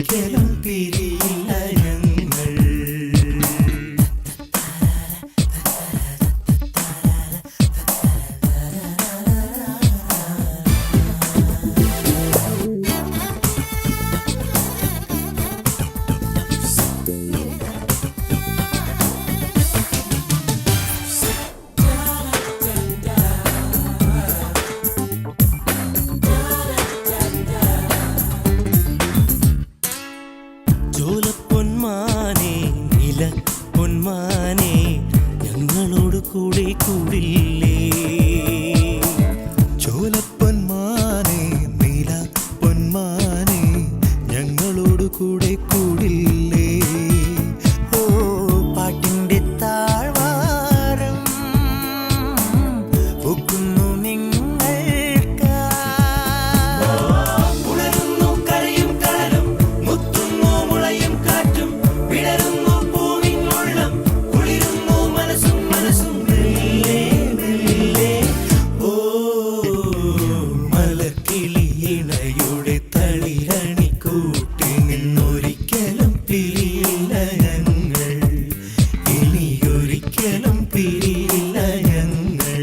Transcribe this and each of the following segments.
ഇനിയൊരിക്കലും പിരിയില്ല ഞങ്ങൾ. ചോലപ്പൊന്മാനെ നില പൊന്മാനെ ഞങ്ങളോട് കൂടെ കൂടില്ലേ. ചോലപ്പൊന്മാനെ നില പൊന്മാനെ ഞങ്ങളോട് കൂടെ കൂടില്ലേ. ഓ പാട്ടിൻ്റെ താഴ്വാരം പൊക്കുന്നു ഇണയുടെ തളിരണിക്കൂട്ടി നിന്നൊരിക്കലും പിരിയില്ല ഞങ്ങൾ. ഇനിയൊരിക്കലും പിരിയില്ല ഞങ്ങൾ.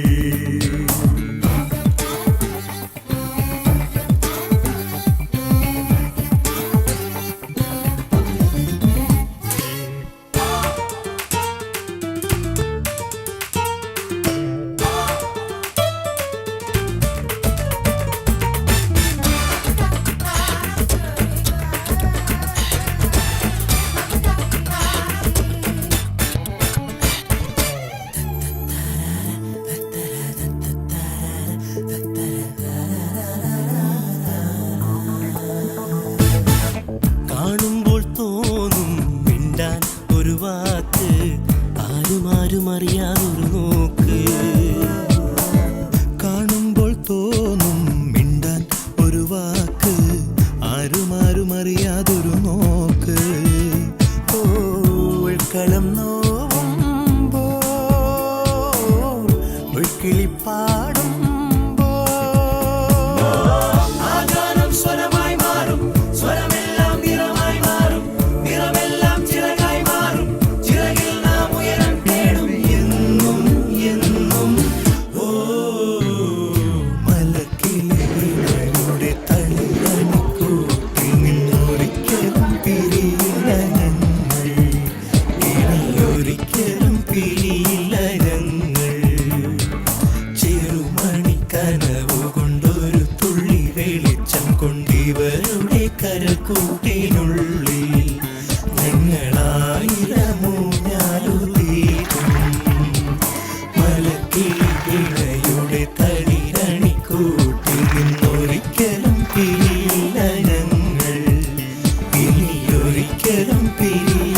കാണുമ്പോൾ തോന്നും മിണ്ടാൻ ഒരു വാക്ക്, ആരും അറിയാതൊരു നോക്ക്. കാണുമ്പോൾ തോന്നും മിണ്ടാൻ ഒരു വാക്ക്, ആരും അറിയാതൊരു നോക്ക്. ഓൾക്കളം നോവുമ്പോൾ ഒഴുക്കിളിപ്പാടും കനവുകൊണ്ടൊരു തുള്ളി വെളിച്ചം കൊണ്ടിവരുടെ കരക്കൂട്ടിനുള്ളിൽ ഞങ്ങളായിരമൂഞ്ഞാലുതീരും. മലക്കിളിയുടെ തളിരണിക്കൂട്ടിൽ നിന്നൊരിക്കലും പിരിയില്ല ഞങ്ങൾ. ഇനിയൊരിക്കലും പിരിയില്ല.